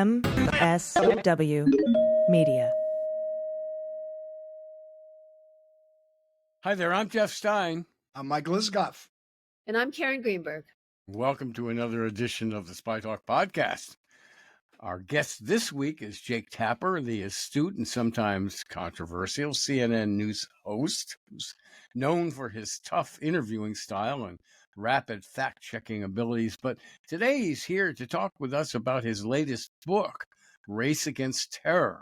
MSW Media. Hi there, I'm Jeff Stein. I'm Michael Isgoff. And I'm Karen Greenberg. Welcome to another edition of the Spy Talk podcast. Our guest this week is Jake Tapper, the astute and sometimes controversial CNN news host, who's known for his tough interviewing style and rapid fact-checking abilities. But today he's here to talk with us about his latest book, Race Against Terror,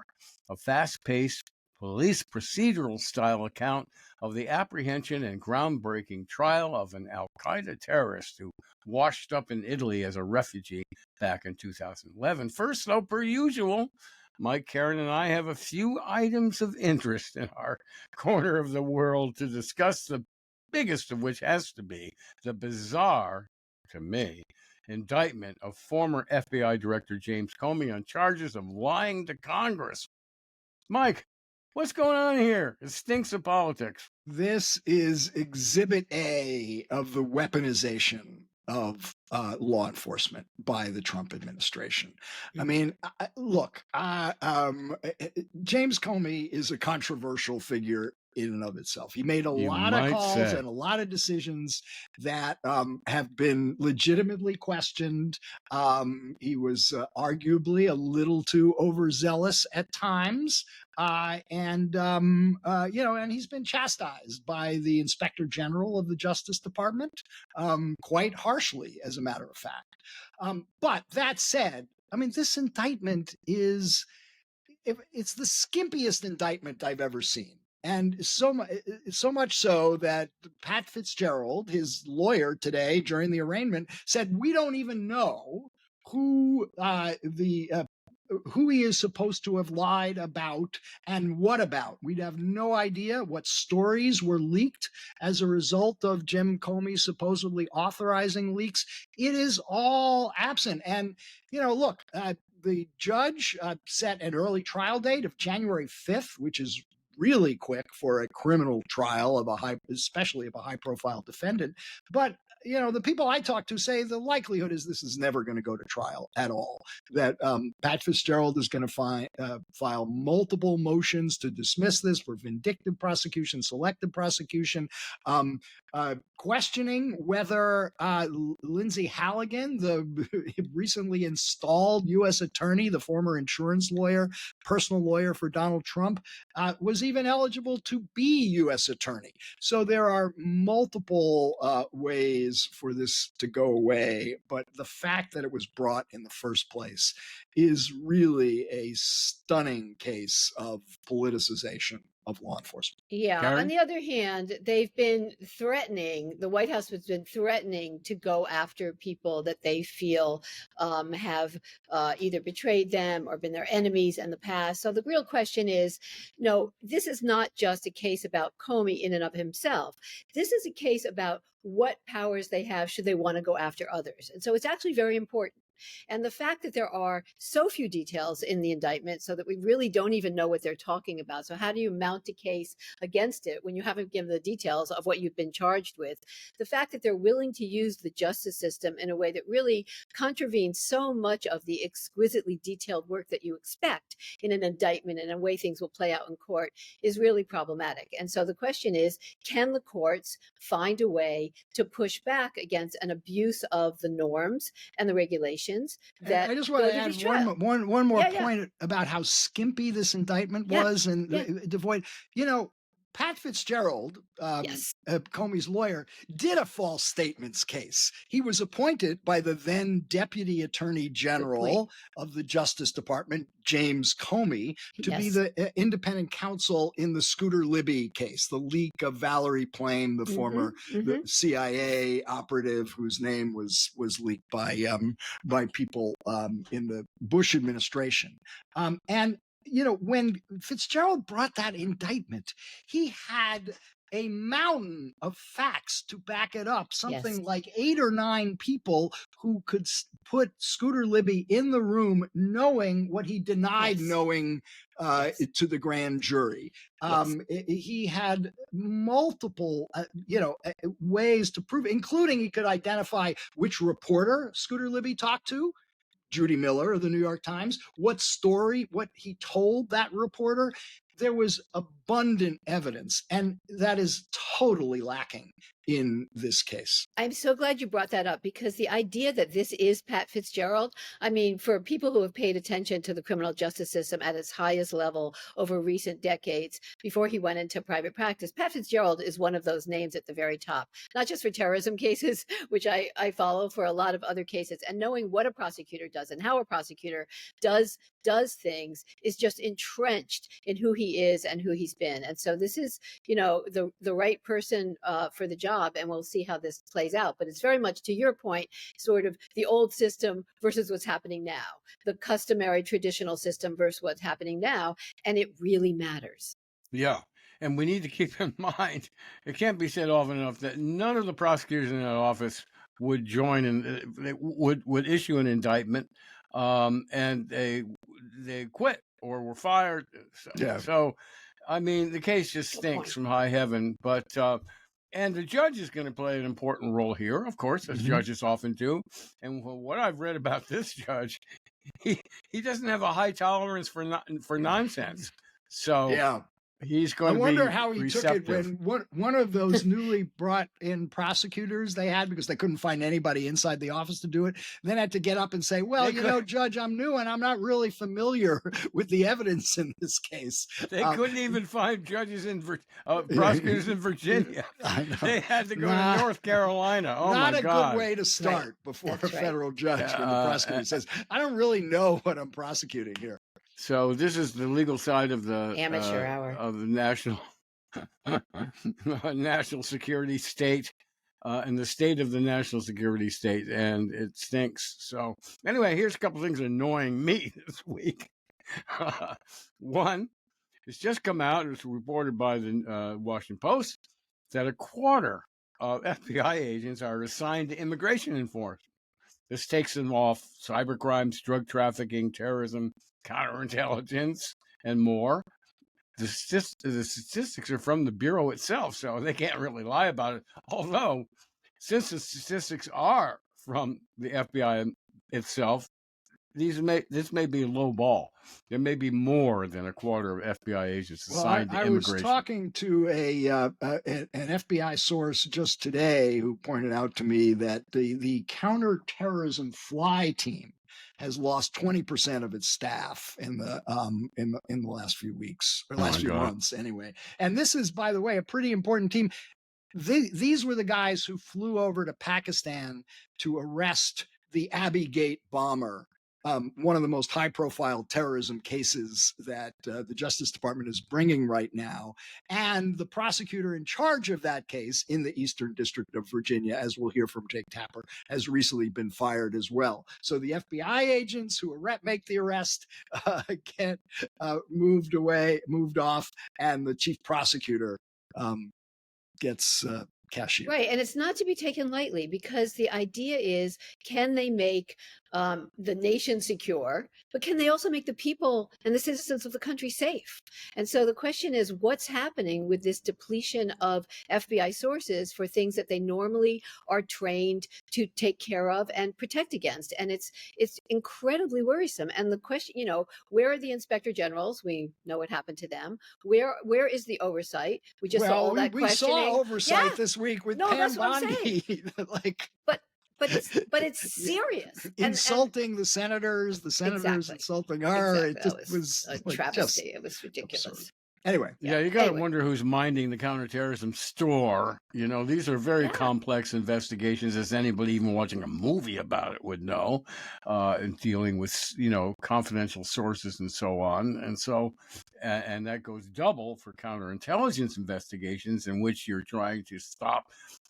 a fast-paced police procedural-style account of the apprehension and groundbreaking trial of an al-Qaeda terrorist who washed up in Italy as a refugee back in 2011. First, though, per usual, Mike, Karen, and I have a few items of interest in our corner of the world to discuss, the biggest of which has to be the bizarre, to me, indictment of former FBI Director James Comey on charges of lying to Congress. Mike, what's going on here? It stinks of politics. This is Exhibit A of the weaponization of law enforcement by the Trump administration. I mean, look, James Comey is a controversial figure in and of itself. He made a lot of calls and a lot of decisions that have been legitimately questioned. He was arguably a little too overzealous at times. And he's been chastised by the Inspector General of the Justice Department quite harshly, as a matter of fact. But that said, I mean, this indictment it's the skimpiest indictment I've ever seen. And so much so that Pat Fitzgerald, his lawyer today during the arraignment, said, we don't even know who he is supposed to have lied about and what about. We'd have no idea what stories were leaked as a result of Jim Comey supposedly authorizing leaks. It is all absent. And, look, the judge set an early trial date of January 5th, which is really quick for a criminal trial especially of a high-profile defendant. But the people I talk to say the likelihood is this is never going to go to trial at all, that Pat Fitzgerald is going to file multiple motions to dismiss this for vindictive prosecution, selective prosecution, questioning whether Lindsay Halligan, the recently installed U.S. attorney, the former insurance lawyer, personal lawyer for Donald Trump, was even eligible to be U.S. attorney. So there are multiple ways for this to go away, but the fact that it was brought in the first place is really a stunning case of politicization of law enforcement. Yeah. Karen? On the other hand, they've been threatening, the White House has been threatening to go after people that they feel have either betrayed them or been their enemies in the past. So the real question is, this is not just a case about Comey in and of himself. This is a case about what powers they have should they want to go after others. And so it's actually very important. And the fact that there are so few details in the indictment so that we really don't even know what they're talking about. So how do you mount a case against it when you haven't given the details of what you've been charged with? The fact that they're willing to use the justice system in a way that really contravenes so much of the exquisitely detailed work that you expect in an indictment and a way things will play out in court is really problematic. And so the question is, can the courts find a way to push back against an abuse of the norms and the regulations? That I just want to add one more point about how skimpy this indictment was and devoid. Pat Fitzgerald, Comey's lawyer, did a false statements case. He was appointed by the then Deputy Attorney General of the Justice Department, James Comey, to be the independent counsel in the Scooter Libby case, the leak of Valerie Plame, the former the CIA operative whose name was leaked by people in the Bush administration. When Fitzgerald brought that indictment, he had a mountain of facts to back it up, something like 8 or 9 people who could put Scooter Libby in the room knowing what he denied knowing to the grand jury. He had multiple, ways to prove, including he could identify which reporter Scooter Libby talked to, Judy Miller of the New York Times, what he told that reporter. There was abundant evidence, and that is totally lacking in this case. I'm so glad you brought that up, because the idea that this is Pat Fitzgerald, I mean, for people who have paid attention to the criminal justice system at its highest level over recent decades, before he went into private practice, Pat Fitzgerald is one of those names at the very top, not just for terrorism cases, which I follow, for a lot of other cases. And knowing what a prosecutor does and how a prosecutor does things is just entrenched in who he is and who he's been. And so this is, the right person for the job, and we'll see how this plays out. But it's very much, to your point, sort of the old system versus what's happening now, the customary traditional system versus what's happening now. And it really matters. Yeah. And we need to keep in mind, it can't be said often enough that none of the prosecutors in that office would join and they would issue an indictment, and they quit or were fired. So, I mean, the case just stinks from high heaven. But and the judge is going to play an important role here, of course, as judges often do. And what I've read about this judge, he doesn't have a high tolerance for nonsense. So he's going to be receptive. I wonder how he took it when one of those newly brought in prosecutors they had, because they couldn't find anybody inside the office to do it, then had to get up and say, well, Judge, I'm new and I'm not really familiar with the evidence in this case. They couldn't even find judges prosecutors in Virginia. They had to go to North Carolina. Oh, not my God. Good way to start before a federal judge when the prosecutor says, I don't really know what I'm prosecuting here. So this is the legal side of the amateur hour of the national security state, and the state of the national security state, and it stinks. So anyway, here's a couple things annoying me this week. One, it's just come out. It's reported by the Washington Post that a quarter of FBI agents are assigned to immigration enforcement. This takes them off cybercrimes, drug trafficking, terrorism, counterintelligence, and more. The statistics are from the Bureau itself, so they can't really lie about it. Although, since the statistics are from the FBI itself, this may be a low ball. There may be more than a quarter of FBI agents assigned to immigration. I was talking to an FBI source just today who pointed out to me that the counterterrorism fly team has lost 20% of its staff in the last few weeks, or last few months anyway. And this is, by the way, a pretty important team. These were the guys who flew over to Pakistan to arrest the Abbey Gate bomber, one of the most high-profile terrorism cases that the Justice Department is bringing right now. And the prosecutor in charge of that case in the Eastern District of Virginia, as we'll hear from Jake Tapper, has recently been fired as well. So the FBI agents who make the arrest get moved off, and the chief prosecutor gets cashiered. Right. And it's not to be taken lightly, because the idea is, can they make the nation secure, but can they also make the people and the citizens of the country safe? And so the question is, what's happening with this depletion of FBI sources for things that they normally are trained to take care of and protect against? And it's incredibly worrisome. And the question, where are the inspector generals? We know what happened to them. Where is the oversight? We just saw all that questioning. We saw oversight this week with Pam Bondi. But it's serious. Insulting the senators insulting her. Exactly. It was a travesty. It was ridiculous. Absurd. Anyway. Yeah, you got to wonder who's minding the counterterrorism store. These are very complex investigations, as anybody even watching a movie about it would know, and dealing with, confidential sources and so on. And so, and that goes double for counterintelligence investigations, in which you're trying to stop,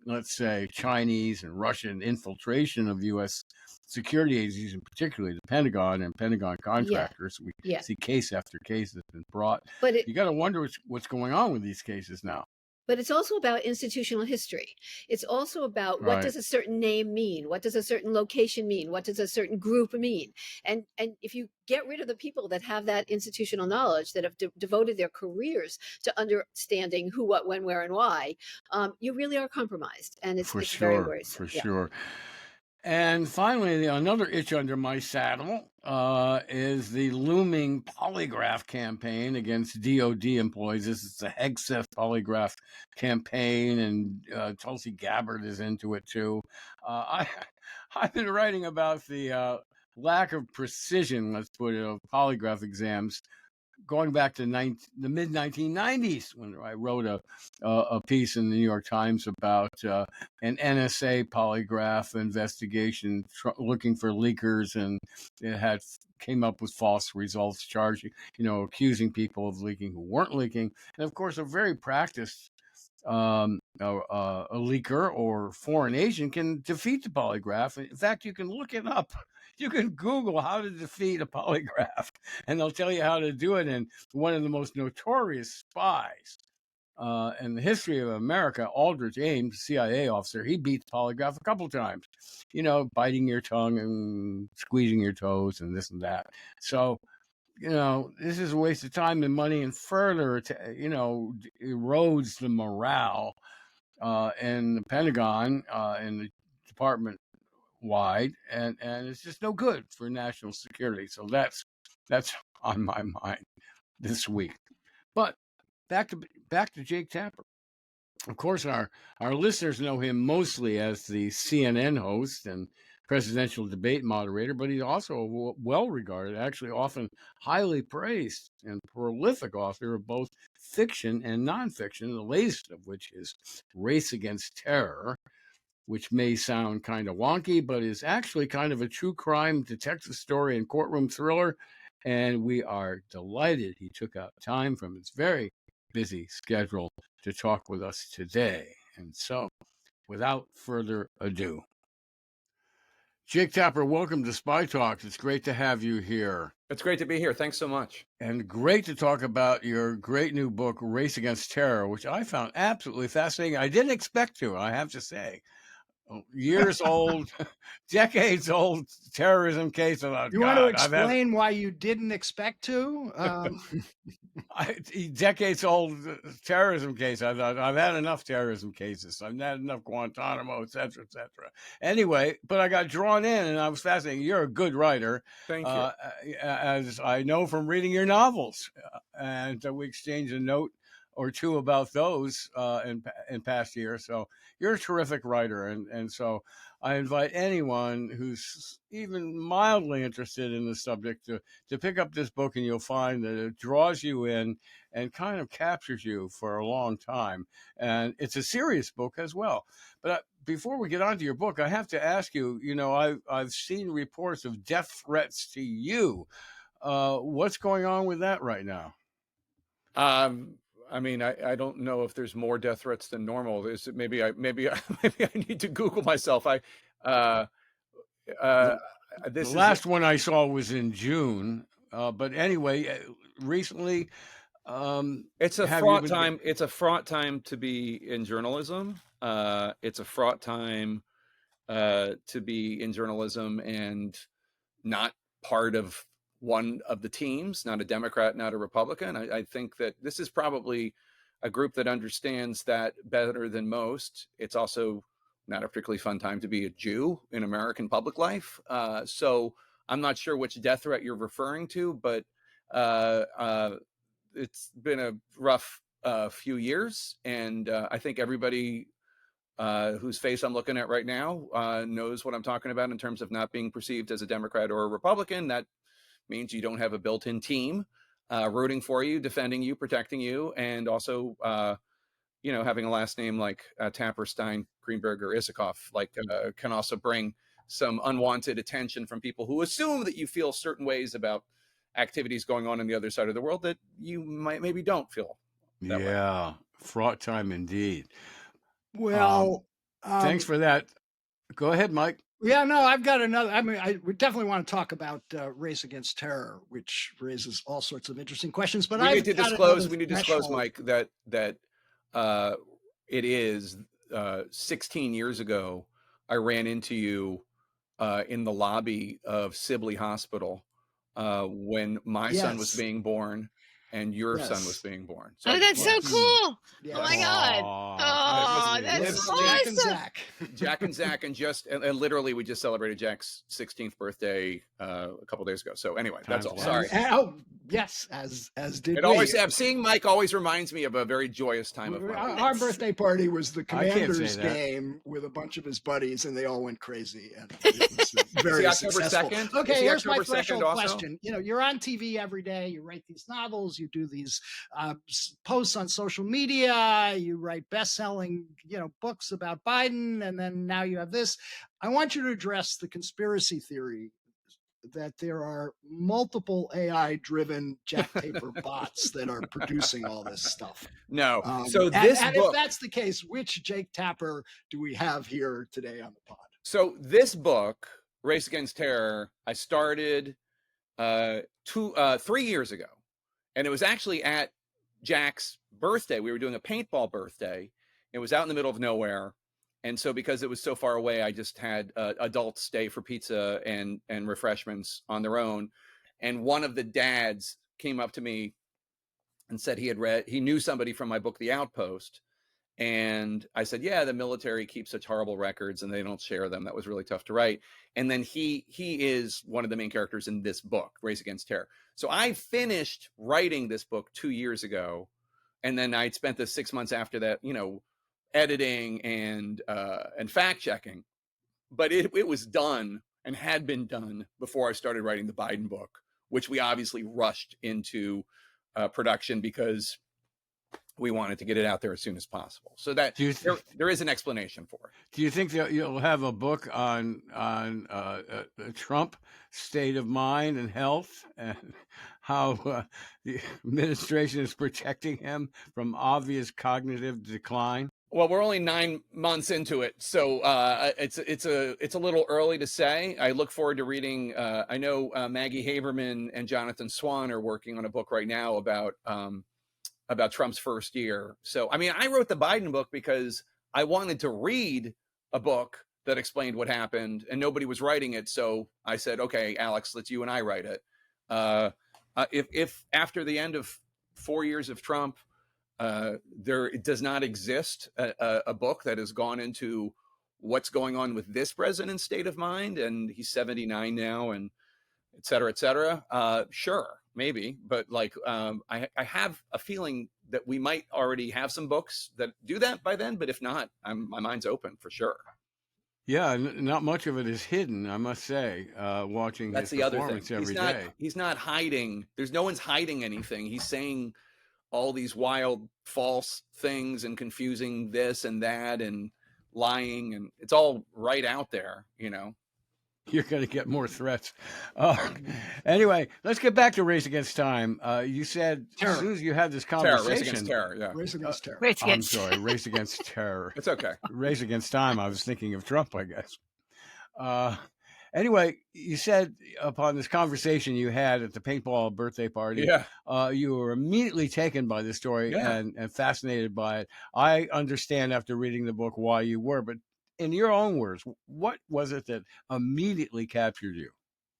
let's say, Chinese and Russian infiltration of U.S. security agencies, and particularly the Pentagon and Pentagon contractors. We see case after case that's been brought. But you got to wonder what's going on with these cases now. But it's also about institutional history. It's also about what does a certain name mean? What does a certain location mean? What does a certain group mean? And if you get rid of the people that have that institutional knowledge, that have devoted their careers to understanding who, what, when, where, and why, you really are compromised. And it's very worrisome. For sure. And finally, another itch under my saddle is the looming polygraph campaign against DOD employees. This is the Hegseth polygraph campaign, and Tulsi Gabbard is into it too. I've been writing about the lack of precision, let's put it, of polygraph exams going back to the mid 1990s, when I wrote a piece in the New York Times about an NSA polygraph investigation looking for leakers, and it came up with false results, charging, accusing people of leaking who weren't leaking. And of course, a very practiced a leaker or foreign agent can defeat the polygraph. In fact, you can look it up. You can Google how to defeat a polygraph, and they'll tell you how to do it. And one of the most notorious spies in the history of America, Aldrich Ames, CIA officer, he beat the polygraph a couple times, biting your tongue and squeezing your toes and this and that. So, this is a waste of time and money, and further, erodes the morale in the Pentagon, in the department wide, and it's just no good for national security. So that's on my mind this week. But back to Jake Tapper. Of course, our listeners know him mostly as the CNN host and presidential debate moderator, but he's also well regarded, actually often highly praised, and prolific author of both fiction and nonfiction, the latest of which is Race Against Terror, which may sound kind of wonky, but is actually kind of a true crime detective story and courtroom thriller. And we are delighted he took out time from his very busy schedule to talk with us today. And so, without further ado, Jake Tapper, welcome to Spy Talks. It's great to have you here. It's great to be here. Thanks so much. And great to talk about your great new book, Race Against Terror, which I found absolutely fascinating. I didn't expect to, I have to say. Years old, decades old terrorism case. You want to explain why you didn't expect to? Decades old terrorism case. I thought, I've had enough terrorism cases. I've had enough Guantanamo, et cetera, et cetera. Anyway, but I got drawn in, and I was fascinated. You're a good writer. Thank you. As I know from reading your novels. And we exchanged a note or two about those in past years. So you're a terrific writer. And so I invite anyone who's even mildly interested in the subject to pick up this book, and you'll find that it draws you in and kind of captures you for a long time. And it's a serious book as well. But before we get on to your book, I have to ask you, I've seen reports of death threats to you. What's going on with that right now? I mean, I don't know if there's more death threats than normal. Is it maybe I need to Google myself. The last one I saw was in June. But anyway, recently, it's a fraught time. It's a fraught time to be in journalism. It's a fraught time to be in journalism and not part of one of the teams, not a Democrat, not a Republican. I think that this is probably a group that understands that better than most. It's also not a particularly fun time to be a Jew in American public life. So I'm not sure which death threat you're referring to, but it's been a rough few years. And I think everybody whose face I'm looking at right now knows what I'm talking about in terms of not being perceived as a Democrat or a Republican. That means you don't have a built-in team rooting for you, defending you, protecting you, and also, having a last name like Tapper, Stein, Greenberg, or Isikoff, can also bring some unwanted attention from people who assume that you feel certain ways about activities going on the other side of the world that you maybe don't feel that way. Fraught time indeed. Well, thanks for that. Go ahead, Mike. Yeah, no, I've got another. I mean, we definitely want to talk about Race Against Terror, which raises all sorts of interesting questions. But we need to disclose, Mike, that it is 16 years ago. I ran into you in the lobby of Sibley Hospital when my son was being born. and your son was Yes. being born. So Oh, that's so cool. Yes. Oh my God. Aw, Oh, that's It's awesome. Jack and Zach. Jack and Zach, and literally we just celebrated Jack's 16th birthday a couple days ago. So anyway, that's all. Time's Sorry. Oh, yes, as did It we. always seeing Mike always reminds me of a very joyous time of my life. Our birthday party was the I can't say Commanders that. game with a bunch of his buddies, and they all went crazy. And it was very Is he October successful. 2nd? Okay, Is he here's my October 2nd threshold also? question. You're on TV every day. You write these novels. You do these posts on social media. You write best-selling, books about Biden, and then now you have this. I want you to address the conspiracy theory that there are multiple AI-driven Jack Taper bots that are producing all this stuff. No. So this and book, if that's the case, which Jake Tapper do we have here today on the pod? so this book, Race Against Terror, I started 3 years ago, and it was actually at Jack's birthday. We were doing a paintball birthday. It was out in the middle of nowhere. And so because it was so far away, I just had adults stay for pizza and refreshments on their own. And one of the dads came up to me and said he knew somebody from my book, The Outpost. And I said, yeah, the military keeps such horrible records and they don't share them. That was really tough to write. And then he is one of the main characters in this book, Race Against Terror. So I finished writing this book 2 years ago. And then I'd spent the 6 months after that, editing and fact checking, but it was done and had been done before I started writing the Biden book, which we obviously rushed into production because we wanted to get it out there as soon as possible. So that there is an explanation for it. Do you think that you'll have a book on Trump state of mind and health, and how the administration is protecting him from obvious cognitive decline? Well, we're only 9 months into it, so it's a little early to say. I look forward to reading. I know Maggie Haberman and Jonathan Swan are working on a book right now about Trump's first year. So, I mean, I wrote the Biden book because I wanted to read a book that explained what happened, and nobody was writing it. So I said, okay, Alex, let's you and I write it. If after the end of 4 years of Trump, it does not exist a book that has gone into what's going on with this president's state of mind, and he's 79 now, and et cetera, sure, maybe. But I have a feeling that we might already have some books that do that by then. But if not, my mind's open for sure. Yeah, not much of it is hidden, I must say, watching That's his the other performance thing. every day. He's not hiding. There's no one's hiding anything. He's saying all these wild, false things and confusing this and that and lying, and it's all right out there, You're going to get more threats. Anyway, let's get back to Race Against Time. You said Terror. as soon as you had this Terror, conversation. Race Against Terror, yeah. Race Against Terror. Race I'm Against sorry, Race Against Terror. It's okay. Race Against Time. I was thinking of Trump, I guess. Anyway, you said upon this conversation you had at the paintball birthday party, you were immediately taken by the story and fascinated by it. I understand after reading the book why you were, but in your own words, what was it that immediately captured you?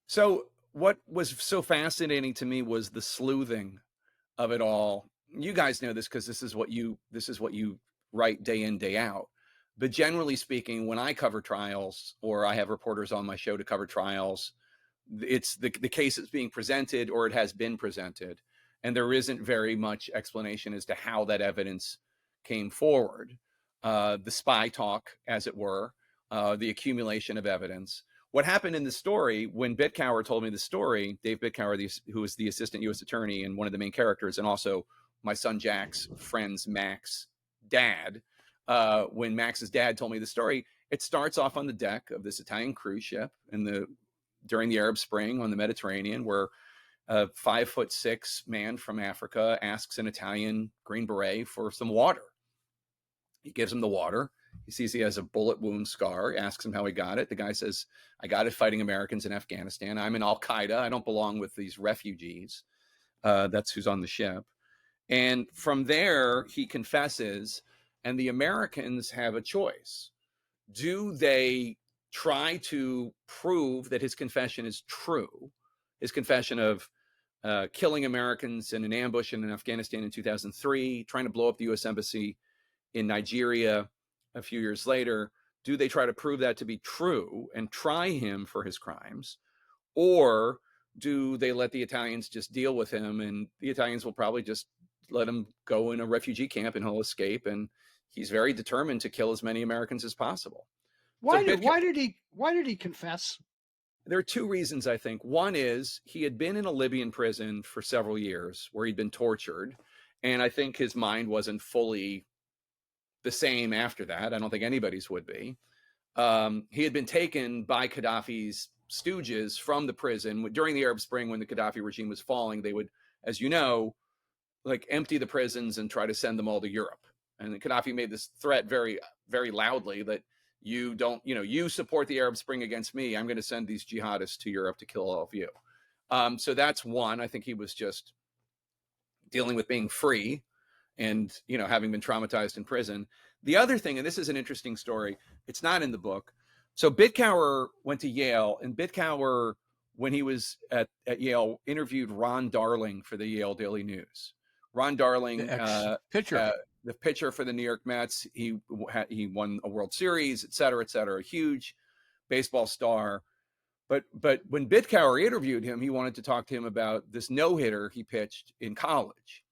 So what was so fascinating to me was the sleuthing of it all. You guys know this because this is what you write day in, day out. But generally speaking, when I cover trials or I have reporters on my show to cover trials, it's the case that's being presented or it has been presented. And there isn't very much explanation as to how that evidence came forward. The spy talk, as it were, the accumulation of evidence. What happened in the story, when Bitcower told me the story, Dave Bitcower, who was the assistant U.S. attorney and one of the main characters, and also my son Jack's friend's Mac's dad, when Max's dad told me the story, it starts off on the deck of this Italian cruise ship during the Arab Spring on the Mediterranean, where a 5'6" man from Africa asks an Italian Green Beret for some water. He gives him the water. He sees he has a bullet wound scar, asks him how he got it. The guy says, I got it fighting Americans in Afghanistan. I'm in Al-Qaeda. I don't belong with these refugees. That's who's on the ship. And from there, he confesses, and the Americans have a choice. Do they try to prove that his confession is true, his confession of killing Americans in an ambush in Afghanistan in 2003, trying to blow up the U.S. Embassy in Nigeria a few years later. Do they try to prove that to be true and try him for his crimes? Or do they let the Italians just deal with him, and the Italians will probably just let him go in a refugee camp and he'll escape, and he's very determined to kill as many Americans as possible. Why did he confess? There are two reasons, I think. One is he had been in a Libyan prison for several years where he'd been tortured, and I think his mind wasn't fully the same after that. I don't think anybody's would be. He had been taken by Gaddafi's stooges from the prison during the Arab Spring when the Gaddafi regime was falling. They would, as you know, like empty the prisons and try to send them all to Europe. And Gaddafi made this threat very, very loudly that you don't, you support the Arab Spring against me. I'm going to send these jihadists to Europe to kill all of you. So that's one. I think he was just dealing with being free and, having been traumatized in prison. The other thing, and this is an interesting story, it's not in the book. So Bithauer went to Yale, and Bithauer, when he was at Yale, interviewed Ron Darling for the Yale Daily News. Ron Darling, the pitcher. The pitcher for the New York Mets. He won a World Series, et cetera, a huge baseball star. But when Bithauer interviewed him, he wanted to talk to him about this no-hitter he pitched in college.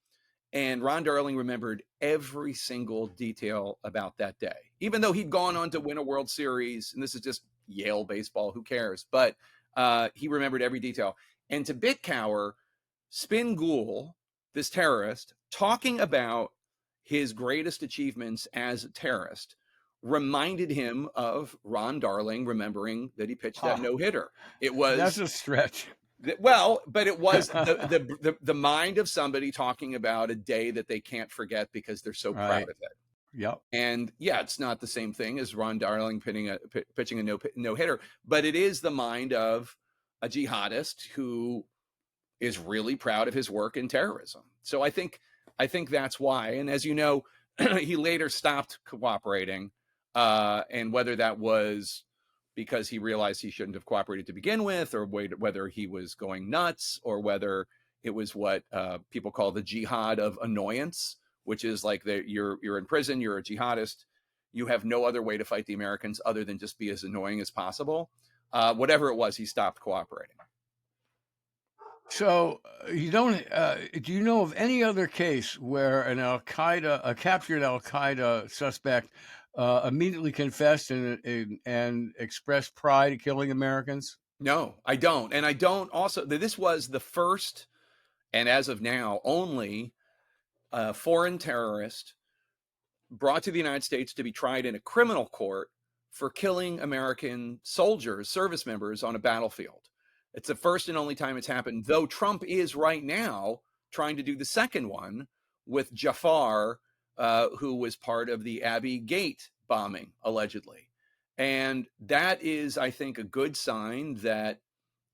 And Ron Darling remembered every single detail about that day, even though he'd gone on to win a World Series. And this is just Yale baseball, who cares? But he remembered every detail. And to Bithauer, Spin Ghoul, this terrorist, talking about his greatest achievements as a terrorist, reminded him of Ron Darling remembering that he pitched that no-hitter. That's a stretch. Well, but it was the mind of somebody talking about a day that they can't forget because they're so proud of it. Yep. And yeah, it's not the same thing as Ron Darling pitching a no-hitter, but it is the mind of a jihadist who is really proud of his work in terrorism. So I think that's why. And as you know, he later stopped cooperating, and whether that was because he realized he shouldn't have cooperated to begin with, or whether he was going nuts, or whether it was what people call the jihad of annoyance, which is like you're in prison, you're a jihadist, you have no other way to fight the Americans other than just be as annoying as possible. Whatever it was, he stopped cooperating. So you don't? Do you know of any other case where a captured Al Qaeda suspect immediately confessed and expressed pride at killing Americans? No, I don't, and I don't. Also, this was the first, and as of now, only foreign terrorist brought to the United States to be tried in a criminal court for killing American soldiers, service members on a battlefield. It's the first and only time it's happened, though Trump is right now trying to do the second one with Jafar, who was part of the Abbey Gate bombing, allegedly. And that is, I think, a good sign that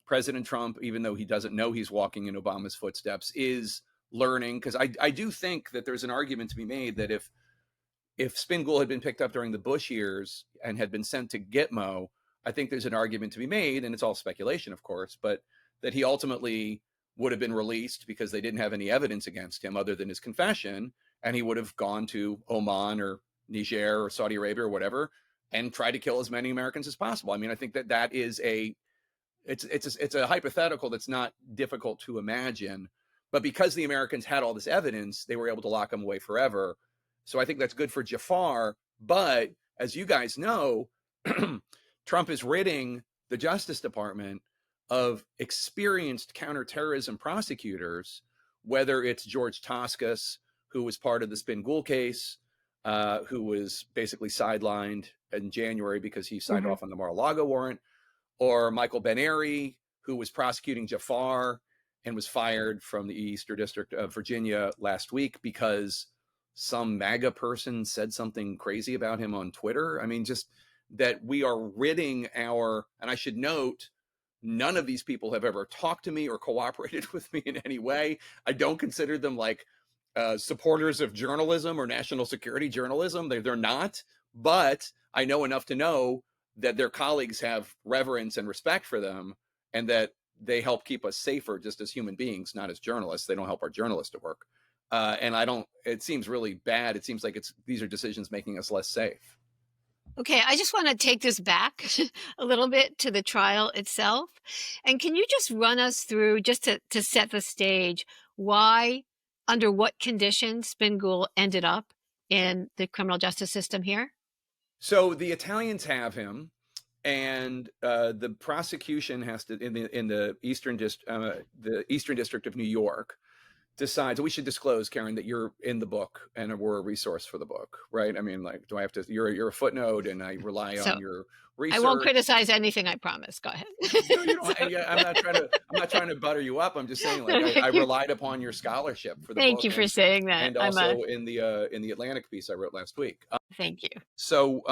President Trump, even though he doesn't know he's walking in Obama's footsteps, is learning. Because I do think that there's an argument to be made that if Spin Ghoul had been picked up during the Bush years and had been sent to Gitmo, I think there's an argument to be made, and it's all speculation, of course, but that he ultimately would have been released because they didn't have any evidence against him other than his confession, and he would have gone to Oman or Niger or Saudi Arabia or whatever and tried to kill as many Americans as possible. I mean, I think that is it's a hypothetical that's not difficult to imagine, but because the Americans had all this evidence, they were able to lock him away forever. So I think that's good for Jafar. But as you guys know, Trump is ridding the Justice Department of experienced counterterrorism prosecutors, whether it's George Toscas, who was part of the Spin Ghoul case, who was basically sidelined in January because he signed off on the Mar-a-Lago warrant, or Michael Ben-Ari, who was prosecuting Jafar and was fired from the Eastern District of Virginia last week because some MAGA person said something crazy about him on Twitter. I mean, just that we are ridding and I should note, none of these people have ever talked to me or cooperated with me in any way. I don't consider them like supporters of journalism or national security journalism. They're not, but I know enough to know that their colleagues have reverence and respect for them, and that they help keep us safer just as human beings, not as journalists. They don't help our journalistic work. And it seems really bad. It seems like these are decisions making us less safe. Okay, I just want to take this back a little bit to the trial itself. And can you just run us through, just to set the stage, why, under what conditions Spingool ended up in the criminal justice system here? So the Italians have him, and the prosecution has to, in the Eastern District of New York, decides. We should disclose, Karen, that you're in the book and we're a resource for the book, right? I mean, like, do I have to? You're a footnote, and I rely on your research. I won't criticize anything, I promise. Go ahead. No, you don't. I'm not trying to butter you up. I'm just saying, like, I relied upon your scholarship for the book. Thank you for saying that. And also in the Atlantic piece I wrote last week. Thank you. So,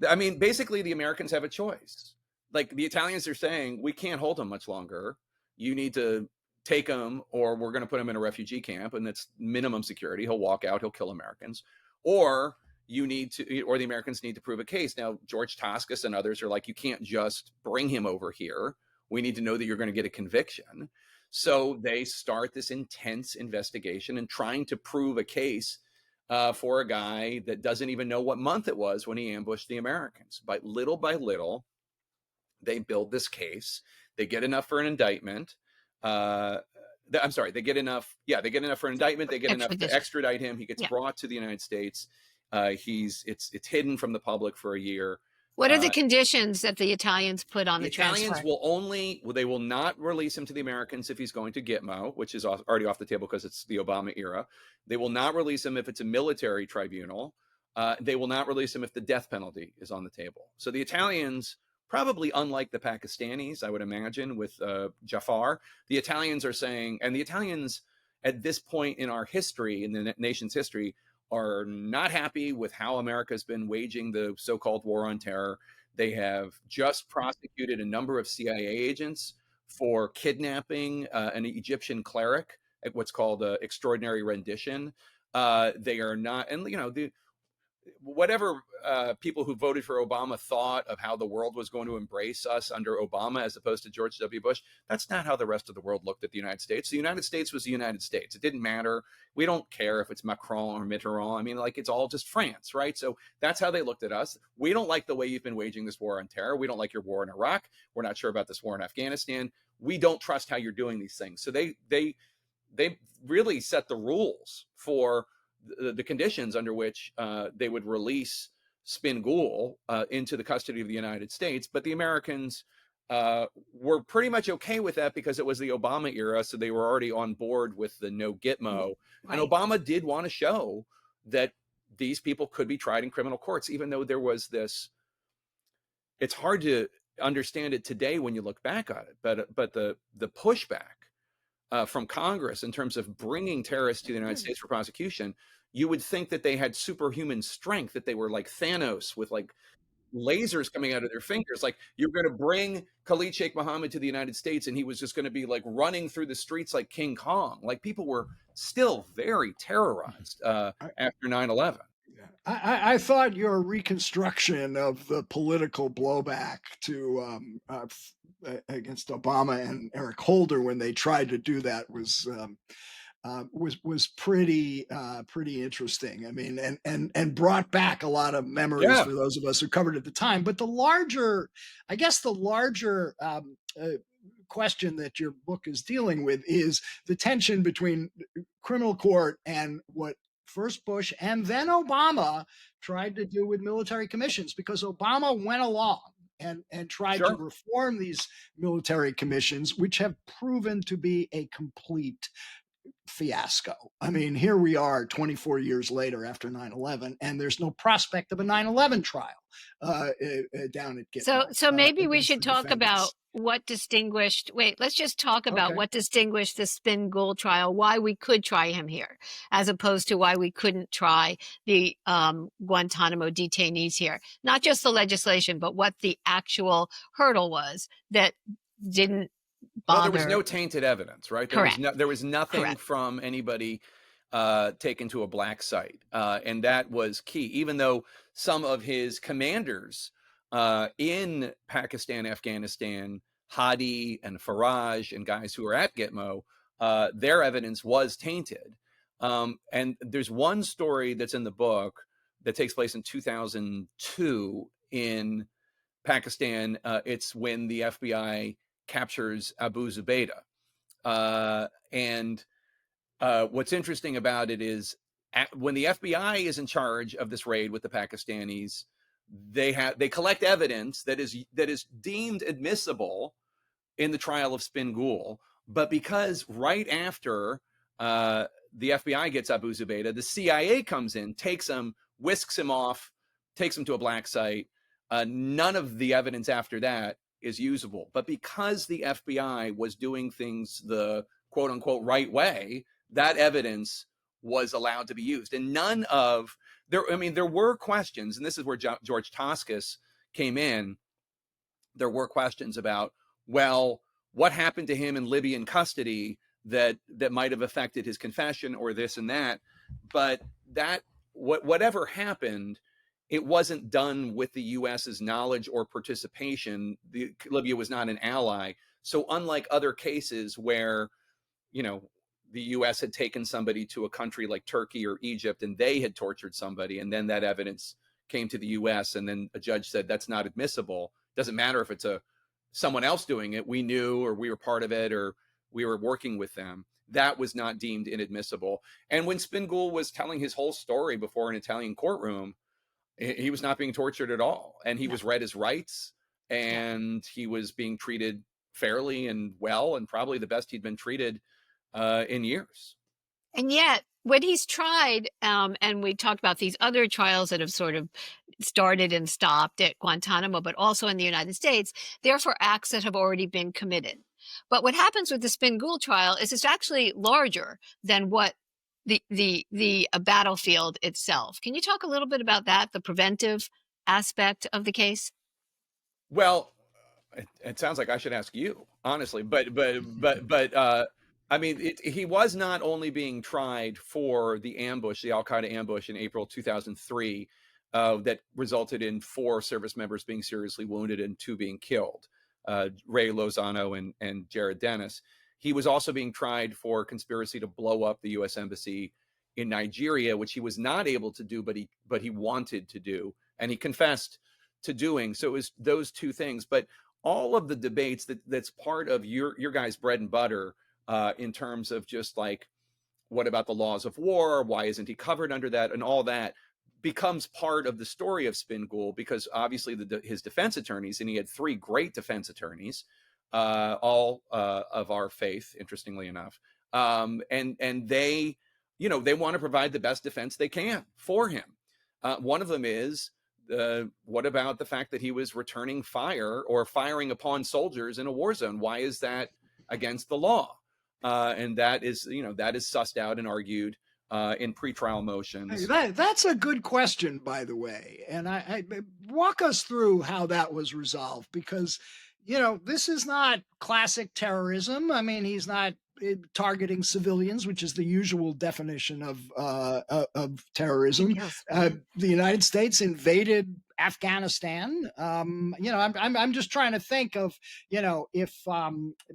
I mean, basically, the Americans have a choice. Like, the Italians are saying, we can't hold him much longer. You need to take him, or we're going to put him in a refugee camp, and that's minimum security. He'll walk out, he'll kill Americans, or the Americans need to prove a case. Now, George Toscas and others are like, you can't just bring him over here. We need to know that you're going to get a conviction. So they start this intense investigation and trying to prove a case for a guy that doesn't even know what month it was when he ambushed the Americans. By little, they build this case. They get enough for an indictment. They get enough for an indictment. They get enough to extradite him. He gets brought to the United States. It's hidden from the public for a year. What are the conditions that the Italians put on the transfer? Italians they will not release him to the Americans if he's going to Gitmo, which is already off the table because it's the Obama era. They will not release him if it's a military tribunal. They will not release him if the death penalty is on the table. So the Italians, probably unlike the Pakistanis, I would imagine, with Jafar, the Italians are saying, and the Italians at this point in our history, in the nation's history, are not happy with how America's been waging the so-called war on terror. They have just prosecuted a number of CIA agents for kidnapping an Egyptian cleric at what's called extraordinary rendition. They are not, and whatever people who voted for Obama thought of how the world was going to embrace us under Obama as opposed to George W. Bush, that's not how the rest of the world looked at the United States. The United States was the United States. It didn't matter. We don't care if it's Macron or Mitterrand. I mean, like, it's all just France, right? So that's how they looked at us. We don't like the way you've been waging this war on terror. We don't like your war in Iraq. We're not sure about this war in Afghanistan. We don't trust how you're doing these things. So they really set the rules for the conditions under which they would release Spingool into the custody of the United States. But the Americans were pretty much okay with that because it was the Obama era, so they were already on board with the no Gitmo. Right. And Obama did want to show that these people could be tried in criminal courts, even though there was this. It's hard to understand it today when you look back on it, but the pushback from Congress in terms of bringing terrorists to the United States for prosecution, you would think that they had superhuman strength, that they were like Thanos with like lasers coming out of their fingers. Like, you're going to bring Khalid Sheikh Mohammed to the United States and he was just going to be like running through the streets like King Kong. Like, people were still very terrorized after 9/11. I thought your reconstruction of the political blowback to against Obama and Eric Holder when they tried to do that was pretty interesting. I mean, and brought back a lot of memories for those of us who covered it at the time. But the larger question that your book is dealing with is the tension between criminal court and what first Bush and then Obama tried to do with military commissions, because Obama went along and tried to reform these military commissions, which have proven to be a complete fiasco. I mean, here we are 24 years later after 9/11, and there's no prospect of a 9/11 trial down at Gitmo. So maybe we should talk about what distinguished. Wait, let's just talk about what distinguished the Spingool trial. Why we could try him here, as opposed to why we couldn't try the Guantanamo detainees here. Not just the legislation, but what the actual hurdle was that didn't. Well, there was no tainted evidence, right? Correct. There was nothing from anybody taken to a black site. And that was key, even though some of his commanders in Pakistan, Afghanistan Hadi and Faraj and guys who are at Gitmo, their evidence was tainted. And there's one story that's in the book that takes place in 2002 in Pakistan. It's when the FBI captures Abu Zubaydah. And what's interesting about it is when the FBI is in charge of this raid with the Pakistanis, they collect evidence that is deemed admissible in the trial of Spin Ghoul. But because right after the FBI gets Abu Zubaydah, the CIA comes in, takes him, whisks him off, takes him to a black site. None of the evidence after that is usable. But because the FBI was doing things the quote unquote right way, that evidence was allowed to be used. And none of there were questions, and this is where George Toscas came in. There were questions about, well, what happened to him in Libyan custody that might have affected his confession or this and that. But that whatever happened, it wasn't done with the US's knowledge or participation. Libya was not an ally. So unlike other cases where, the US had taken somebody to a country like Turkey or Egypt and they had tortured somebody, and then that evidence came to the US and then a judge said that's not admissible. Doesn't matter if it's someone else doing it. We knew, or we were part of it, or we were working with them. That was not deemed inadmissible. And when Spin Ghoul was telling his whole story before an Italian courtroom, he was not being tortured at all. And he was read his rights, and he was being treated fairly and well, and probably the best he'd been treated in years. And yet, when he's tried, and we talked about these other trials that have sort of started and stopped at Guantanamo, but also in the United States, they're for acts that have already been committed. But what happens with the Spin Ghoul trial is it's actually larger than what the battlefield itself. Can you talk a little bit about that, the preventive aspect of the case? Well, it sounds like I should ask you, honestly, but I mean, he was not only being tried for the ambush, the Al-Qaeda ambush in April 2003, that resulted in 4 service members being seriously wounded and 2 being killed, Ray Lozano and Jared Dennis. He was also being tried for conspiracy to blow up the U.S. Embassy in Nigeria, which he was not able to do, but he wanted to do, and he confessed to doing. So it was those 2 things. But all of the debates that's part of your guys' bread and butter, in terms of just like, what about the laws of war? Why isn't he covered under that? And all that becomes part of the story of Spin Ghoul, because obviously his defense attorneys, and he had 3 great defense attorneys, all of our faith, interestingly enough, and they, they want to provide the best defense they can for him. One of them is, what about the fact that he was returning fire or firing upon soldiers in a war zone? Why is that against the law? And that is sussed out and argued in pretrial motions. That's a good question, by the way. And I walk us through how that was resolved, because, this is not classic terrorism. I mean, he's not targeting civilians, which is the usual definition of terrorism. The United States invaded Afghanistan. I'm just trying to think of, if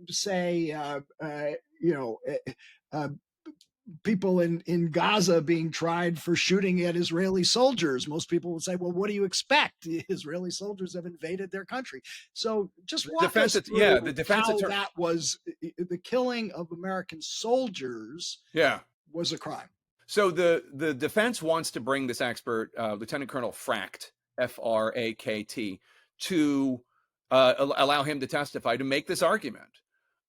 say, people in Gaza being tried for shooting at Israeli soldiers. Most people would say, well, what do you expect? The Israeli soldiers have invaded their country. So just walk us through how that was, the killing of American soldiers was a crime. So the defense wants to bring this expert, Lieutenant Colonel Frakt, Frakt, to allow him to testify, to make this argument.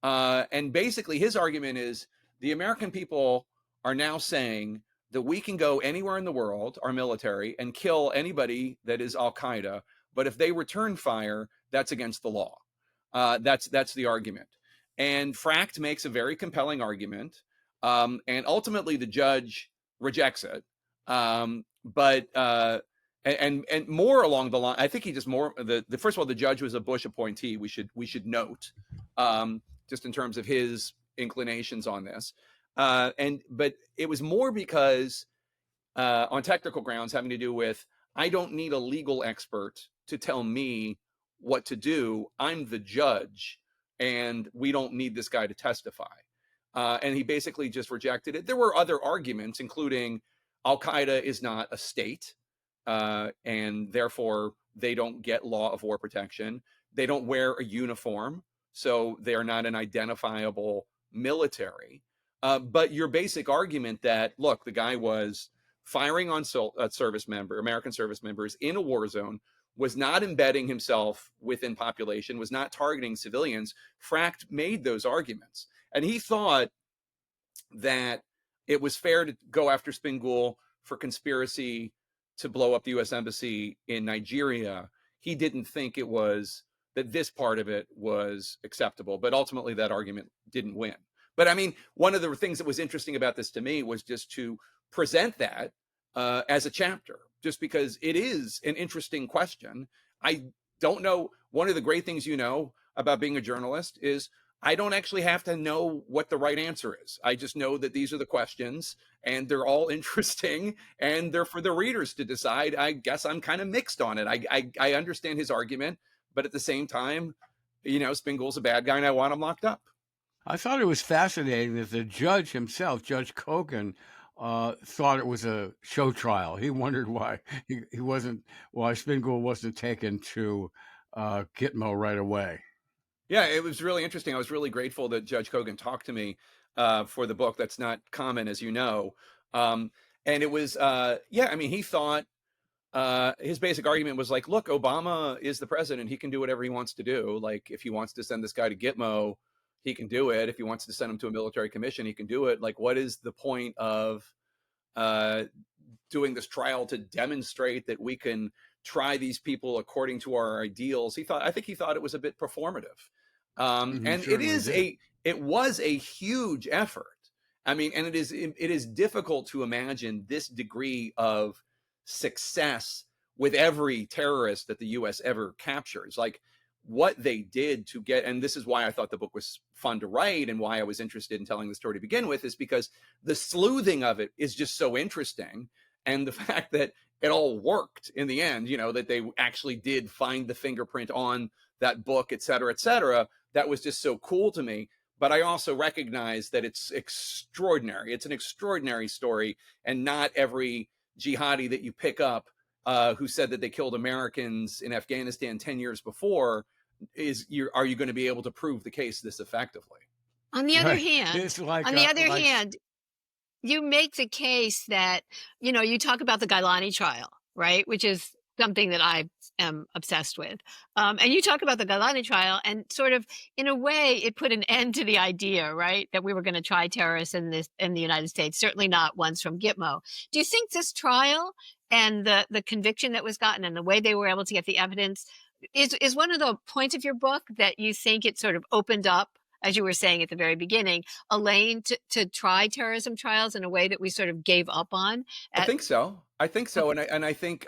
And basically his argument is, the American people are now saying that we can go anywhere in the world, our military, and kill anybody that is Al-Qaeda, but if they return fire, that's against the law. That's the argument. And Frakt makes a very compelling argument, and ultimately the judge rejects it. But more along the line, I think he just first of all, the judge was a Bush appointee. We should note, just in terms of his inclinations on this, but it was more because on technical grounds having to do with, I don't need a legal expert to tell me what to do. I'm the judge. and we don't need this guy to testify. And he basically just rejected it. There were other arguments, including Al-Qaeda is not a state, and therefore they don't get law of war protection. They don't wear a uniform, so they are not an identifiable military. But your basic argument that, look, the guy was firing on American service members in a war zone, was not embedding himself within population, was not targeting civilians. Fract made those arguments. And he thought that it was fair to go after Spingool for conspiracy to blow up the U.S. Embassy in Nigeria. He didn't think it was that this part of it was acceptable, but ultimately that argument didn't win. But I mean, one of the things that was interesting about this to me was just to present that as a chapter, just because it is an interesting question. I don't know. One of the great things about being a journalist is I don't actually have to know what the right answer is. I just know that these are the questions and they're all interesting and they're for the readers to decide. I guess I'm kind of mixed on it. I understand his argument, but at the same time, Spingool's a bad guy and I want him locked up. I thought it was fascinating that the judge himself, Judge Kogan, thought it was a show trial. He wondered why why Spingool wasn't taken to Gitmo right away. Yeah, it was really interesting. I was really grateful that Judge Kogan talked to me for the book. That's not common, as you know. And it was, he thought his basic argument was like, look, Obama is the president. He can do whatever he wants to do. Like, if he wants to send this guy to Gitmo, he can do it. If he wants to send him to a military commission, he can do it. Like, what is the point of doing this trial to demonstrate that we can try these people according to our ideals? I think he thought it was a bit performative. And it was a huge effort. I mean, and it is difficult to imagine this degree of success with every terrorist that the U.S. ever captures. Like, what they did to get, and this is why I thought the book was fun to write and why I was interested in telling the story to begin with, is because the sleuthing of it is just so interesting. And the fact that it all worked in the end, that they actually did find the fingerprint on that book, et cetera, that was just so cool to me. But I also recognize that it's extraordinary. It's an extraordinary story, and not every jihadi that you pick up who said that they killed Americans in Afghanistan 10 years before are you going to be able to prove the case this effectively? On the other hand, you make the case that, you talk about the Gailani trial, right? Which is something that I am obsessed with. And you talk about the Gailani trial, and sort of, in a way, it put an end to the idea, right, that we were going to try terrorists in the United States, certainly not ones from Gitmo. Do you think this trial and the conviction that was gotten and the way they were able to get the evidence is one of the points of your book, that you think it sort of opened up, as you were saying at the very beginning, a lane to try terrorism trials in a way that we sort of gave up on? I think so. And I think,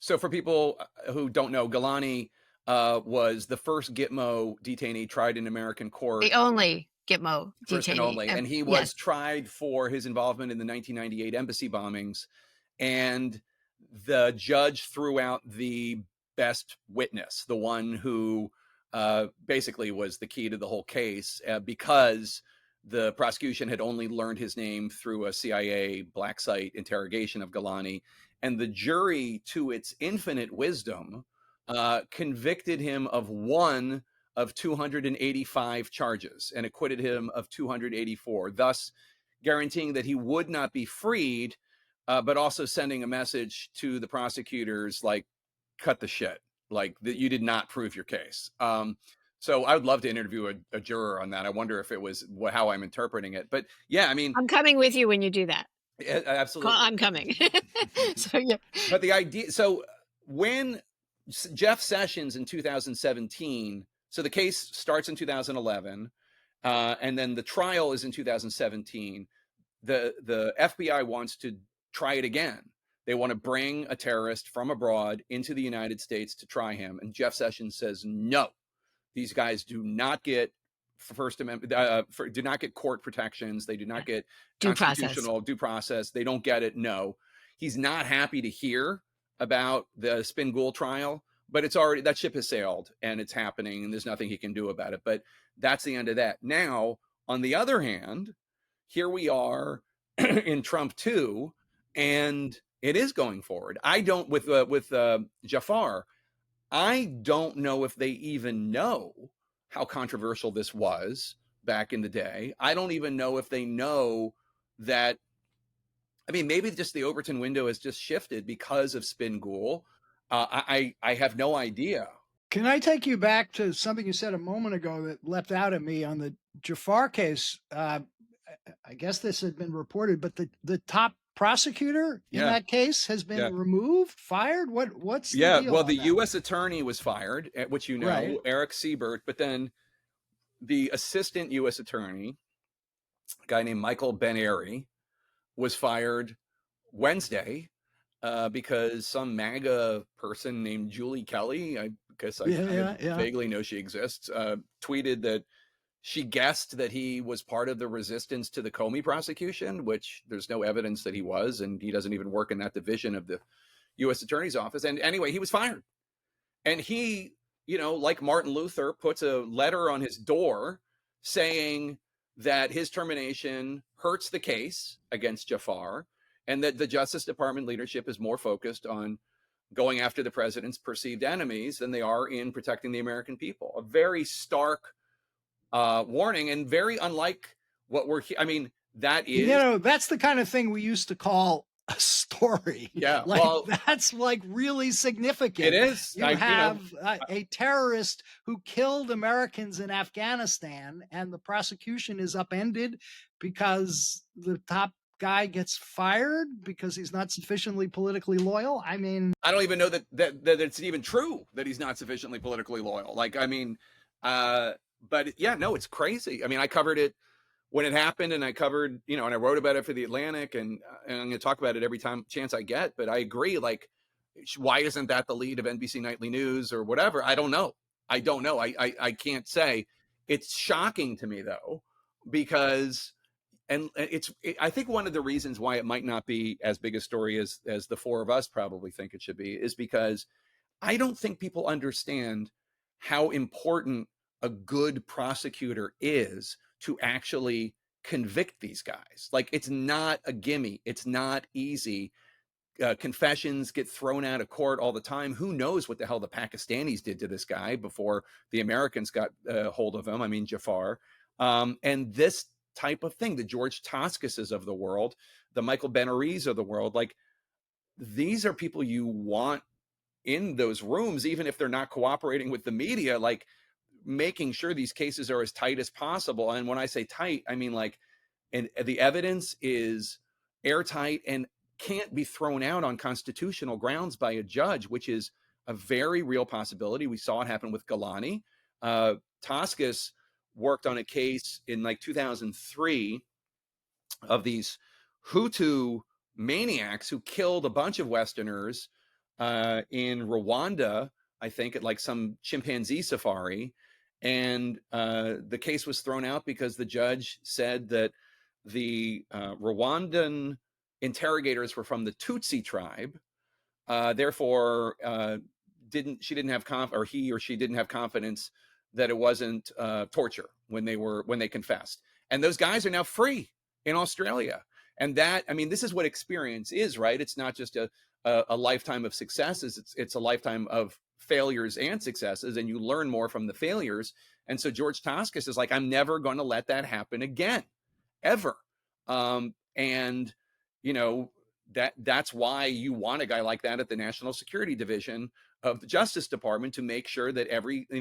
so for people who don't know, Gailani was the first Gitmo detainee tried in American court. The only Gitmo detainee. First and only. And he was tried for his involvement in the 1998 embassy bombings. And the judge threw out the best witness, the one who basically was the key to the whole case, because the prosecution had only learned his name through a CIA black site interrogation of Gailani. And the jury, to its infinite wisdom, convicted him of one of 285 charges and acquitted him of 284, thus guaranteeing that he would not be freed, but also sending a message to the prosecutors, like, cut the shit, like, that you did not prove your case. So I would love to interview a juror on that. I wonder if it was how I'm interpreting it. But yeah, I mean, I'm coming with you when you do that. Absolutely. I'm coming. So yeah. But the idea, so when Jeff Sessions in 2017, so the case starts in 2011, and then the trial is in 2017, the FBI wants to try it again. They want to bring a terrorist from abroad into the United States to try him. And Jeff Sessions says, no, these guys do not get First Amendment, do not get court protections. They do not get constitutional due process. They don't get it. No, he's not happy to hear about the Spingool trial, but it's already, that ship has sailed and it's happening and there's nothing he can do about it. But that's the end of that. Now, on the other hand, here we are in Trump 2, and it is going forward. I don't, with Jafar, I don't know if they even know how controversial this was back in the day. I don't even know if they know that. I mean, maybe just the Overton window has just shifted because of Spin Ghoul. I have no idea. Can I take you back to something you said a moment ago that leapt out at me on the Jafar case? I guess this had been reported, but the top prosecutor in that case has been removed, fired. What's the deal? Well, the U.S. attorney was fired, which right. Eric Siebert, but then the assistant U.S. attorney, a guy named Michael Ben-Ari, was fired Wednesday because some MAGA person named Julie Kelly, I guess I vaguely know she exists, tweeted that she guessed that he was part of the resistance to the Comey prosecution, which there's no evidence that he was, and he doesn't even work in that division of the U.S. Attorney's Office. And anyway, he was fired. And he, like Martin Luther, puts a letter on his door saying that his termination hurts the case against Jafar, and that the Justice Department leadership is more focused on going after the president's perceived enemies than they are in protecting the American people. A very stark warning, and very unlike what we're I mean, that is, that's the kind of thing we used to call a story. Yeah, that's like really significant. It is. You have a terrorist who killed Americans in Afghanistan, and the prosecution is upended because the top guy gets fired because he's not sufficiently politically loyal. I mean, I don't even know that it's even true that he's not sufficiently politically loyal. But yeah, no, it's crazy. I mean, I covered it when it happened, and I covered, and I wrote about it for the Atlantic, and I'm going to talk about it every chance I get. But I agree, why isn't that the lead of NBC Nightly News or whatever? I don't know. I can't say. It's shocking to me, though, because, I think one of the reasons why it might not be as big a story as the four of us probably think it should be is because I don't think people understand how important a good prosecutor is to actually convict these guys. It's not a gimme. It's not easy. Confessions get thrown out of court all the time. Who knows what the hell the Pakistanis did to this guy before the Americans got hold of him? I mean, Jafar. And this type of thing, the George Toscases of the world, the Michael Ben-Aris of the world, these are people you want in those rooms, even if they're not cooperating with the media, making sure these cases are as tight as possible. And when I say tight, I mean and the evidence is airtight and can't be thrown out on constitutional grounds by a judge, which is a very real possibility. We saw it happen with Galani. Toscas worked on a case in 2003 of these Hutu maniacs who killed a bunch of Westerners in Rwanda, I think, at some chimpanzee safari. And the case was thrown out because the judge said that the Rwandan interrogators were from the Tutsi tribe. Therefore, she didn't have confidence that it wasn't torture when they confessed. And those guys are now free in Australia. And that, I mean, this is what experience is, right? It's not just a lifetime of successes. It's a lifetime of failures and successes, and you learn more from the failures. And so George Toscas is I'm never going to let that happen again, ever. And that's why you want a guy like that at the National Security Division of the Justice Department, to make sure that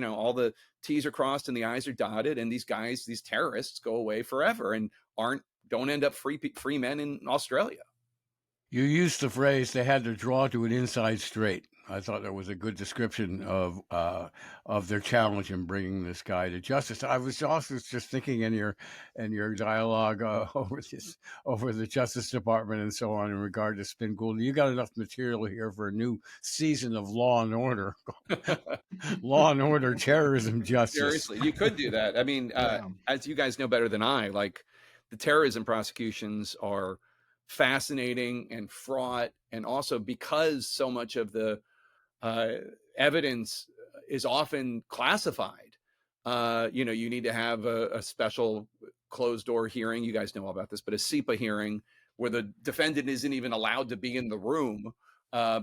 all the T's are crossed and the I's are dotted, and these terrorists go away forever and don't end up free men in Australia. You used the phrase "they had to draw to an inside straight." I thought that was a good description of their challenge in bringing this guy to justice. I was also just thinking in your dialogue over the Justice Department and so on in regard to Spin Ghoul. You got enough material here for a new season of Law and Order, Law and Order Terrorism Justice. Seriously, you could do that. I mean, as you guys know better than I, the terrorism prosecutions are fascinating and fraught, and also because so much of the evidence is often classified. You know, you need to have a special closed door hearing. You guys know all about this, but a SEPA hearing where the defendant isn't even allowed to be in the room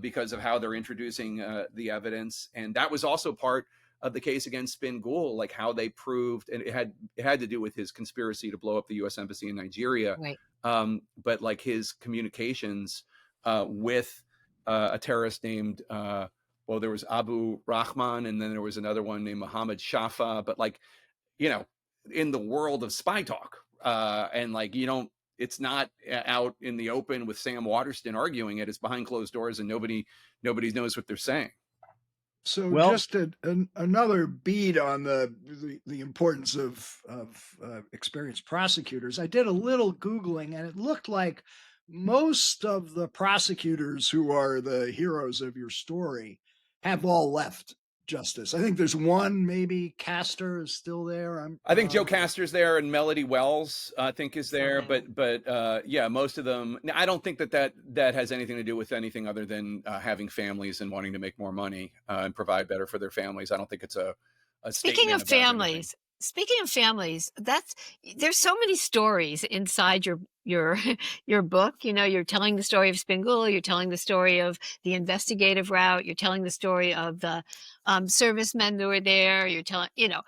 because of how they're introducing the evidence. And that was also part of the case against Spin Ghoul, like how they proved, and it had to do with his conspiracy to blow up the U.S. Embassy in Nigeria. Right. But like his communications with a terrorist named, well, there was Abu Rahman, and then there was another one named Mohammed Shafa. But like, you know, in the world of spy talk, and like, you don't, it's not out in the open with Sam Waterston arguing it. It's behind closed doors, and nobody knows what they're saying. So Well- just another bead on the importance of experienced prosecutors. I did a little Googling, and it looked like most of the prosecutors who are the heroes of your story have all left justice. I think there's one, maybe Castor is still there. I think Joe Castor's there, and Melody Wells, I think, is there. But yeah, most of them. I don't think that has anything to do with anything other than having families and wanting to make more money and provide better for their families. I don't think it's a Speaking of families, there's so many stories inside your book. You know, you're telling the story of Spin Ghoul, you're telling the story of the investigative route, you're telling the story of the servicemen who were there, you're telling, you know,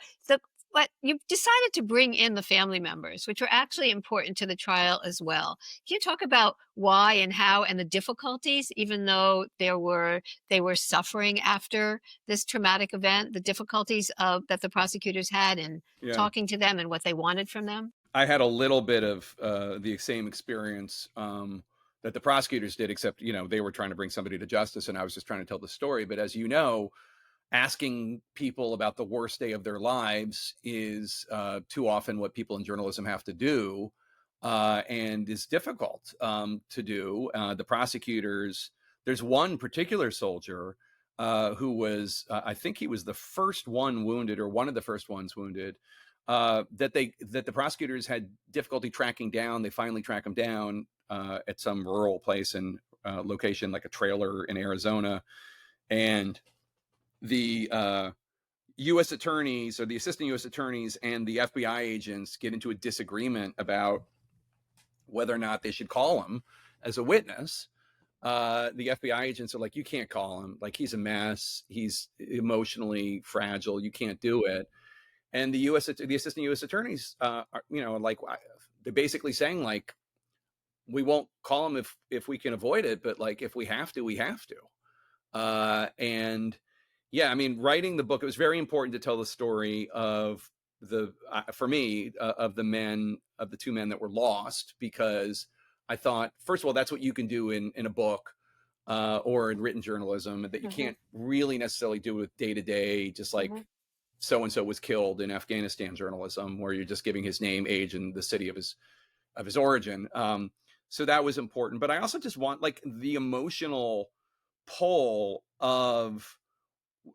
but you've decided to bring in the family members, which were actually important to the trial as well. Can you talk about why and how and the difficulties, even though they were suffering after this traumatic event, the difficulties that the prosecutors had in talking to them and what they wanted from them? I had a little bit of the same experience that the prosecutors did, except, you know, they were trying to bring somebody to justice and I was just trying to tell the story. But as you know, asking people about the worst day of their lives is too often what people in journalism have to do, and is difficult to do. The prosecutors, there's one particular soldier who was, I think he was the first one wounded, or one of the first ones wounded, that the prosecutors had difficulty tracking down. They finally track him down at some rural place and location, like a trailer in Arizona. And the U.S. attorneys, or the assistant U.S. attorneys, and the FBI agents get into a disagreement about whether or not they should call him as a witness. The FBI agents are like, you can't call him. Like, he's a mess. He's emotionally fragile. You can't do it. And the assistant U.S. attorneys, are, you know, like, they're basically saying, like, we won't call him if we can avoid it, but like, if we have to, we have to. And yeah, I mean, writing the book, it was very important to tell the story of for me, of the two men that were lost, because I thought, first of all, that's what you can do in a book or in written journalism, that you can't really necessarily do with day to day, just like so-and-so was killed in Afghanistan journalism, where you're just giving his name, age, and the city of his origin. So that was important. But I also just want, like, the emotional pull of,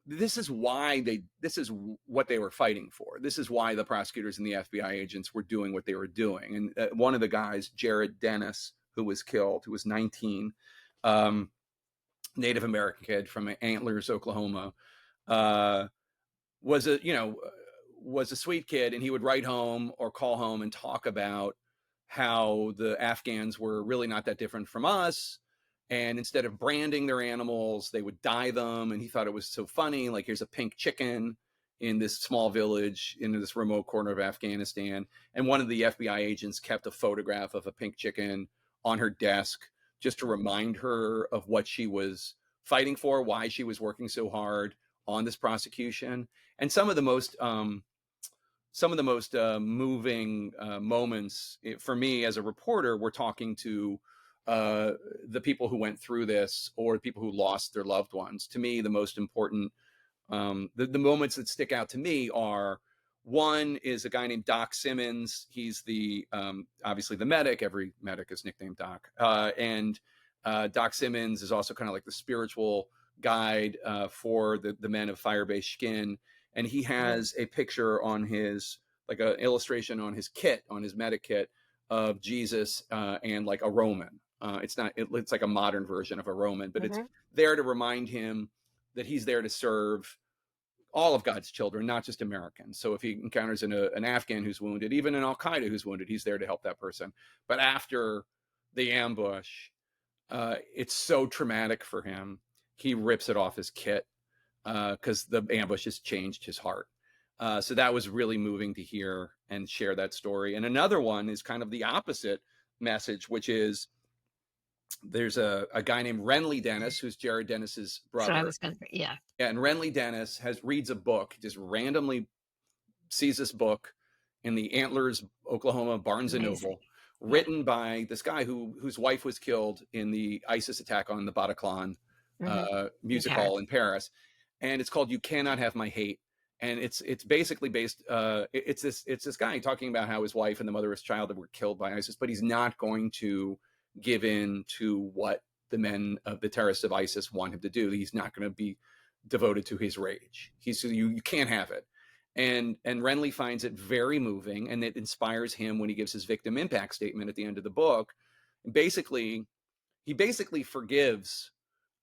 this is what they were fighting for. This is why the prosecutors and the FBI agents were doing what they were doing. And one of the guys, Jared Dennis, who was killed, who was 19, Native American kid from Antlers, Oklahoma, was a sweet kid, and he would write home or call home and talk about how the Afghans were really not that different from us. And instead of branding their animals, they would dye them. And he thought it was so funny. Like, here's a pink chicken in this small village in this remote corner of Afghanistan. And one of the FBI agents kept a photograph of a pink chicken on her desk just to remind her of what she was fighting for, why she was working so hard on this prosecution. And some of the most moving moments for me as a reporter were talking to the people who went through this, or people who lost their loved ones. To me, the most important, the moments that stick out to me are, one is a guy named Doc Simmons. He's the obviously the medic. Every medic is nicknamed Doc. And Doc Simmons is also kind of like the spiritual guide for the men of fire-based skin. And he has a picture on his, like an illustration on his kit, on his medic kit, of Jesus and like a Roman. It's like a modern version of a Roman, but it's there to remind him that he's there to serve all of God's children, not just Americans. So if he encounters an Afghan who's wounded, even an Al-Qaeda who's wounded, he's there to help that person. But after the ambush, it's so traumatic for him. He rips it off his kit because the ambush has changed his heart. So that was really moving to hear and share that story. And another one is kind of the opposite message, which is there's a guy named Renly Dennis, who's Jared Dennis's brother. So I was going to, yeah. And Renly Dennis reads a book, just randomly sees this book in the Antlers, Oklahoma Barnes and Noble, written by this guy whose wife was killed in the ISIS attack on the Bataclan music hall in Paris. And it's called "You Cannot Have My Hate." And it's basically based, it's this guy talking about how his wife and the mother of his child were killed by ISIS, but he's not going to give in to what the men of the terrorists of ISIS want him to do. He's not going to be devoted to his rage. You can't have it. And Renly finds it very moving, and it inspires him when he gives his victim impact statement at the end of the book. And he basically forgives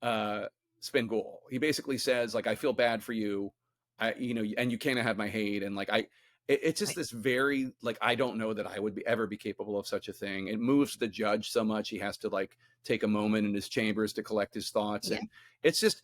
Spengul. He basically says, like, I feel bad for you, and you can't have my hate. And like, it's just this very, like, I don't know that I would ever be capable of such a thing. It moves the judge so much. He has to like take a moment in his chambers to collect his thoughts. Yeah. And it's just,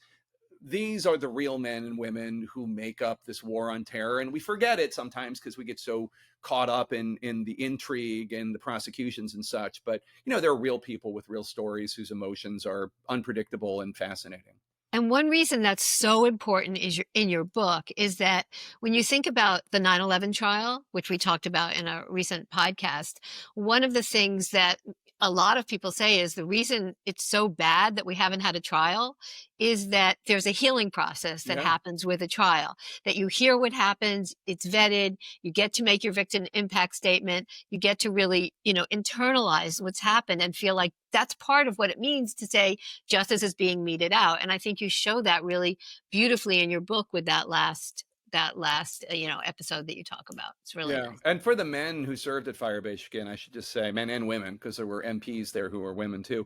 these are the real men and women who make up this war on terror. And we forget it sometimes because we get so caught up in the intrigue and the prosecutions and such. But, there are real people with real stories whose emotions are unpredictable and fascinating. And one reason that's so important in your book is that when you think about the 9/11 trial, which we talked about in a recent podcast, one of the things that a lot of people say is the reason it's so bad that we haven't had a trial is that there's a healing process that happens with a trial, that you hear what happens, it's vetted, you get to make your victim impact statement, you get to really, internalize what's happened and feel like that's part of what it means to say justice is being meted out. And I think you show that really beautifully in your book with that last episode that you talk about. It's really nice. And for the men who served at Firebase, again, I should just say men and women, because there were MPs there who were women too.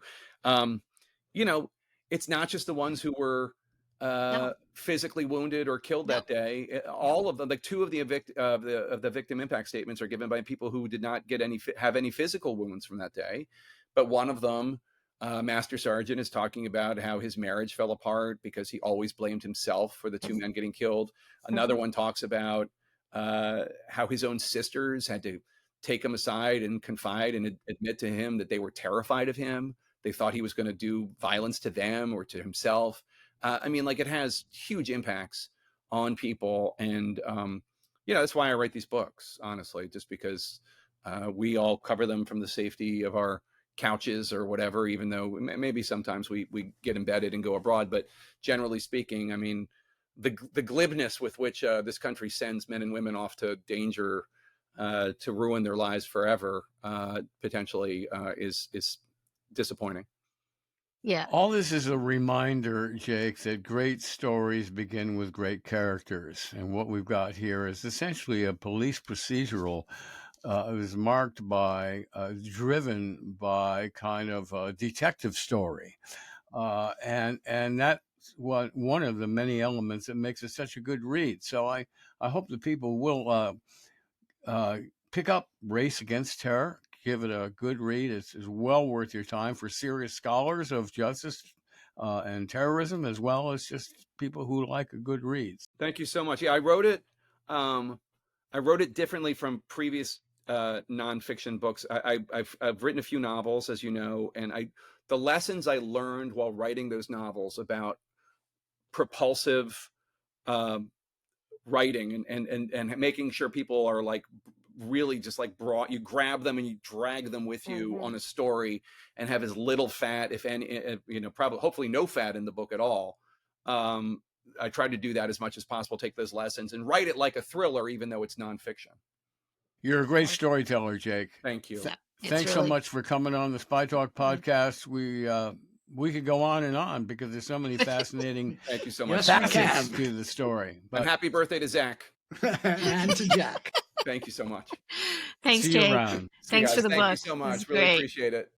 It's not just the ones who were physically wounded or killed that day. All of them, like two of the victim impact statements are given by people who did not have any physical wounds from that day. But one of them, Master Sergeant, is talking about how his marriage fell apart because he always blamed himself for the two men getting killed. Another one talks about how his own sisters had to take him aside and confide and admit to him that they were terrified of him. They thought he was going to do violence to them or to himself. It has huge impacts on people. And, that's why I write these books, honestly, just because we all cover them from the safety of our couches or whatever, even though maybe sometimes we get embedded and go abroad. But generally speaking, the glibness with which this country sends men and women off to danger to ruin their lives forever potentially is disappointing. Yeah. All this is a reminder, Jake, that great stories begin with great characters. And what we've got here is essentially a police procedural. It was marked by, driven by kind of a detective story. And that's one of the many elements that makes it such a good read. So I hope that people will pick up Race Against Terror. Give it a good read. It's well worth your time for serious scholars of justice and terrorism, as well as just people who like a good read. Thank you so much. Yeah, I wrote it. I wrote it differently from previous nonfiction books. I've written a few novels, as you know, and the lessons I learned while writing those novels about propulsive writing and making sure people are like really just like you grab them and you drag them with you on a story and have as little fat, if any, probably hopefully no fat in the book at all. I tried to do that as much as possible, take those lessons and write it like a thriller, even though it's nonfiction. You're a great storyteller, Jake. Thank you. Thanks so much for coming on the Spy Talk podcast. We could go on and on because there's so many fascinating Thank you so much. facets to the story. And happy birthday to Zach. And to Jack. Thank you so much. Thanks, See you Jake. around. Thanks for the book. Thank you so much. Really appreciate it.